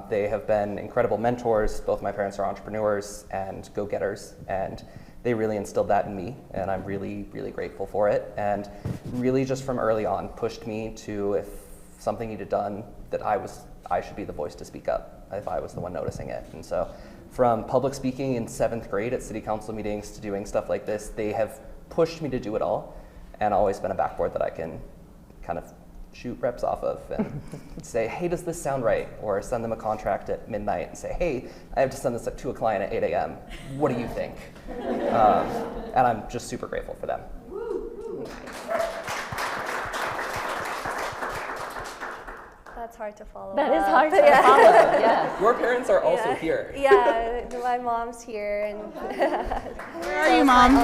They have been incredible mentors. Both my parents are entrepreneurs and go-getters, and they really instilled that in me, and I'm really, really grateful for it. And really just from early on pushed me to, if something needed done, that I should be the voice to speak up if I was the one noticing it. And so from public speaking in 7th grade at city council meetings to doing stuff like this, they have pushed me to do it all, and always been a backboard that I can kind of shoot reps off of and say, hey, does this sound right? Or send them a contract at midnight and say, hey, I have to send this to a client at 8 a.m. What do you think? And I'm just super grateful for them. That's hard to follow. That is hard to follow, yes. Your parents are also here. Yeah, my mom's here. And Where are you, Mom?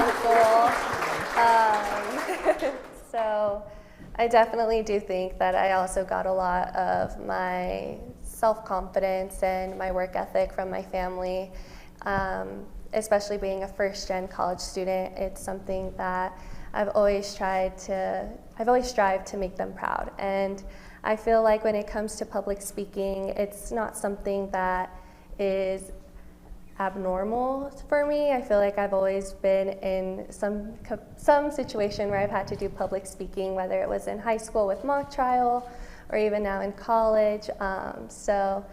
So I definitely do think that I also got a lot of my self-confidence and my work ethic from my family, especially being a first-gen college student. It's something that I've always strived to make them proud. And I feel like when it comes to public speaking, it's not something that is abnormal for me. I feel like I've always been in some situation where I've had to do public speaking, whether it was in high school with mock trial or even now in college. So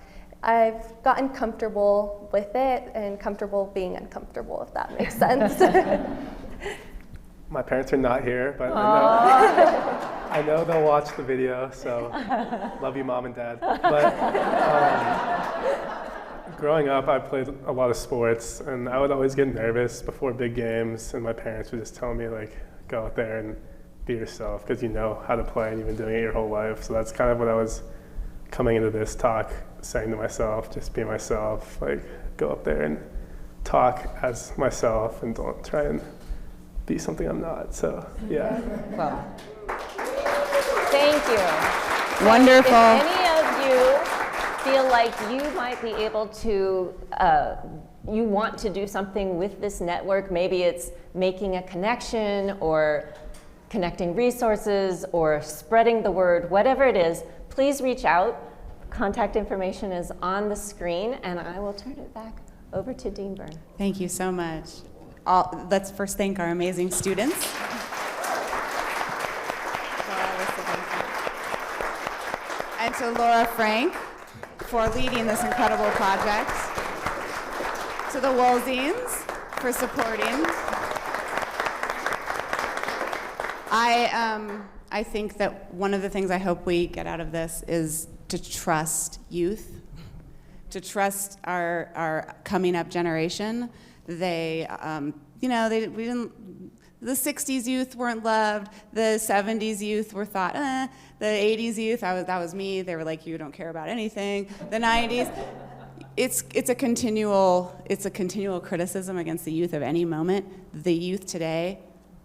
I've gotten comfortable with it and comfortable being uncomfortable, if that makes sense. My parents are not here, but I know they'll watch the video, so love you, Mom and Dad. But growing up, I played a lot of sports, and I would always get nervous before big games, and my parents would just tell me, like, go out there and be yourself, because you know how to play and you've been doing it your whole life. So that's kind of what I was coming into this talk saying to myself, just be myself, like, go up there and talk as myself and don't try and be something I'm not. So, yeah. Well, thank you. Wonderful. If any of you feel like you might be able to, you want to do something with this network, maybe it's making a connection or connecting resources or spreading the word, whatever it is, please reach out. Contact information is on the screen, and I will turn it back over to Dean Byrne. Thank you so much. Let's first thank our amazing students. And to Laura Frank for leading this incredible project. To the Wolziens for supporting. I think that one of the things I hope we get out of this is to trust youth, to trust our coming up generation. The 60s youth weren't loved. The 70s youth were thought, The 80s youth, that was me. They were like, you don't care about anything. The 90s, it's a continual criticism against the youth of any moment. The youth today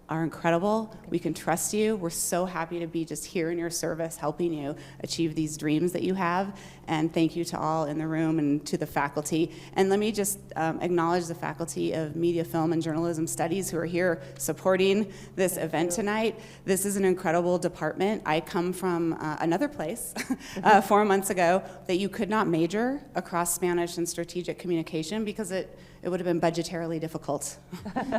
are incredible. We can trust you. We're so happy to be just here in your service, helping you achieve these dreams that you have. And thank you to all in the room and to the faculty. And let me just acknowledge the faculty of Media, Film, and Journalism Studies who are here supporting this event tonight. This is an incredible department. I come from another place 4 months ago that you could not major across Spanish and strategic communication because it would have been budgetarily difficult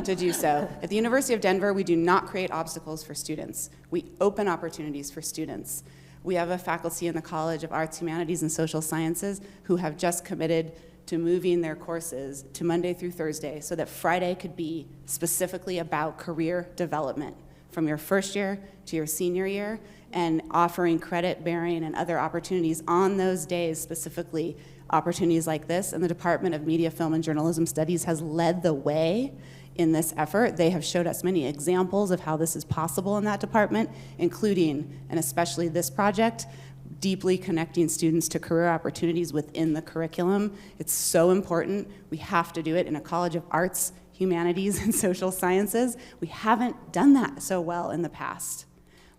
to do so. At the University of Denver, we do not create obstacles for students. We open opportunities for students. We have a faculty in the College of Arts, Humanities, and Social Sciences who have just committed to moving their courses to Monday through Thursday so that Friday could be specifically about career development from your first year to your senior year, and offering credit bearing and other opportunities on those days, specifically opportunities like this. And the Department of Media, Film, and Journalism Studies has led the way in this effort. They have showed us many examples of how this is possible in that department, including, and especially this project, deeply connecting students to career opportunities within the curriculum. It's so important. We have to do it in a College of Arts, Humanities, and Social Sciences. We haven't done that so well in the past.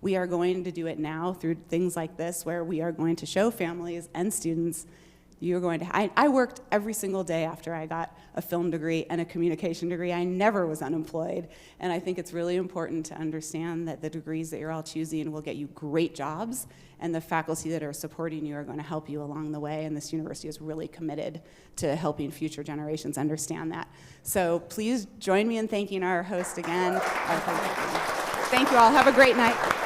We are going to do it now through things like this, where we are going to show families and students you're going to. I worked every single day after I got a film degree and a communication degree. I never was unemployed. And I think it's really important to understand that the degrees that you're all choosing will get you great jobs, and the faculty that are supporting you are going to help you along the way. And this university is really committed to helping future generations understand that. So please join me in thanking our host again. Thank you all. Have a great night.